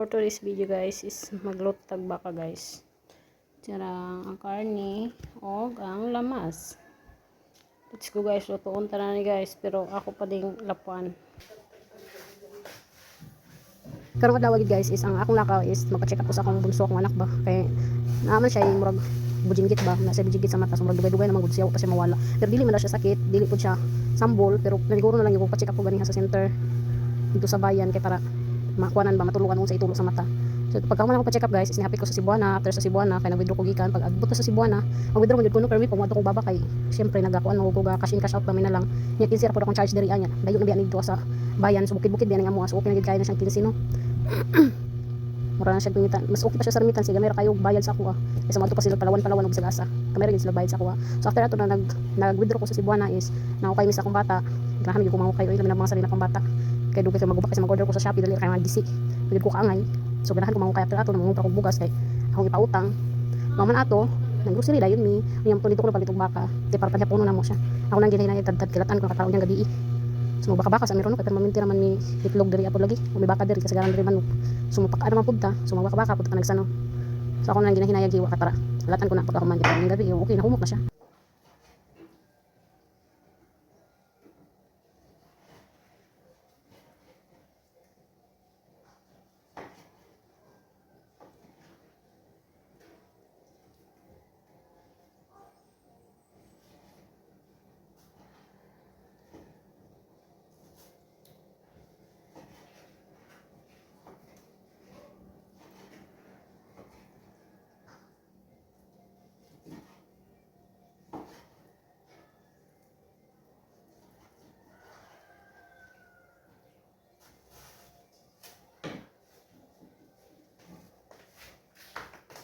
For today's video guys is maglutag baka guys. Tiyarang ang karne o ang lamas. Let's go guys, lutuon na ni guys, pero ako pa ding lapuan. Karong adlaw guys is ang akong lakaw is magpa-check up ko sa akong bunso akong anak ba. Kay naaman siya yung murag bujinggit ba, nasa bujinggit sa mata, so murag dugay-dugay naman gud siya pa siya mawala. Pero dili man daw siya sakit, dili pud siya sambol, pero naniguro na lang yung pa-check up ko ganiha sa center dito sa bayan kay para makuanan ba matulungan sa itulo sa mata. So pagka man ako pa check up guys, is nihapit ko sa Cebuana. After sa Cebuana kay nag-withdraw ko gikan. Pag agbot sa Cebuana, mag-withdraw man jud ko no permi pag mo ko baba kay syempre nagakuan mo ko ga cash in cash out pa mi na lang. Nya 15 ra pud akong charge diri anya. Dayo na biya nito sa bayan, so bukid-bukid biya nga mo. So okay na gid kay na siyang 15 no. Mura na siya pingitan. Mas okay pa siya sa remitan sige may kayo bayad sa ako Kasi madto pa sila palawan og sagasa. Kamera gid sila bayad sa ako So after ato na nag-withdraw ko sa Cebuana is nakukay mi sa akong bata. Grahan gyud ko mangukay oy lamin ang mga sarili akong bata. Kay dugay kay magubak kasi mag-order ko sa Shopee dali kay mga gisi. Pagid ko kaangay. So ganahan ko mangukay after ato nangungupa ko bugas kay akong ipautang. Maman ato nang grocery dayon mi. Uyang dito ko palitong baka. Kay para panyapuno na mo siya. Ako nang ginay tad kilatan ko nakataon yang gabi. So magbaka sa meron no kay maminti naman mi itlog diri apod lagi. Umi baka diri kasi garan diri manok. So mapakaan naman pud ta. So magbaka pud ta nagsano. So ako nang ginahinayag hiwa ka para alatan ko na pag ako man kita ning gabi okay na humok na siya.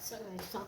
So guys, so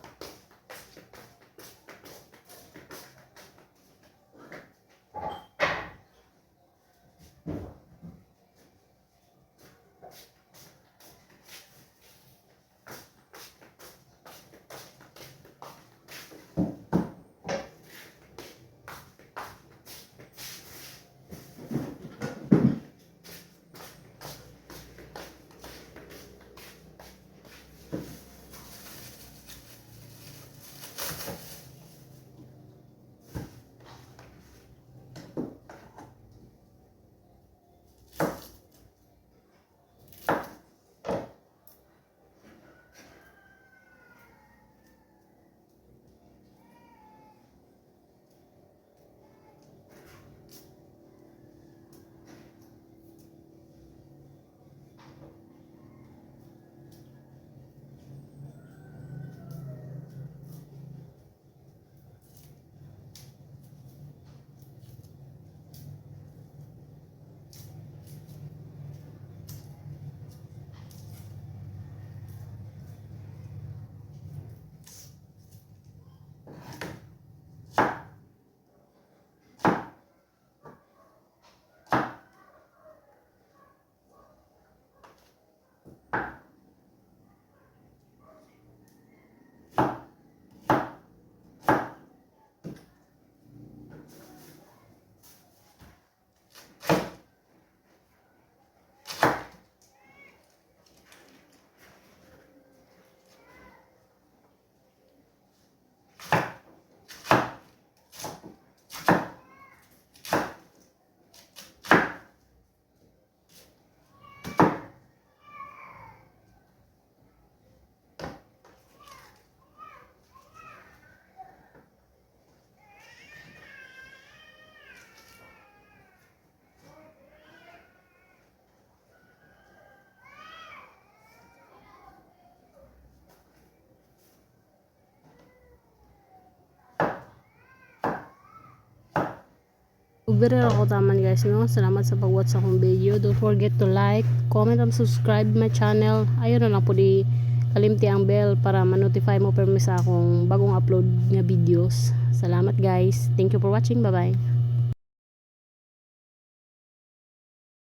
Very ako taman guys no. Salamat sa pag-watch sa akong video. Don't forget to like, comment, and subscribe my channel. Ayun na lang po di kalimti ang bell para ma-notify mo permi sa akong bagong upload nga videos. Salamat guys. Thank you for watching. Bye bye.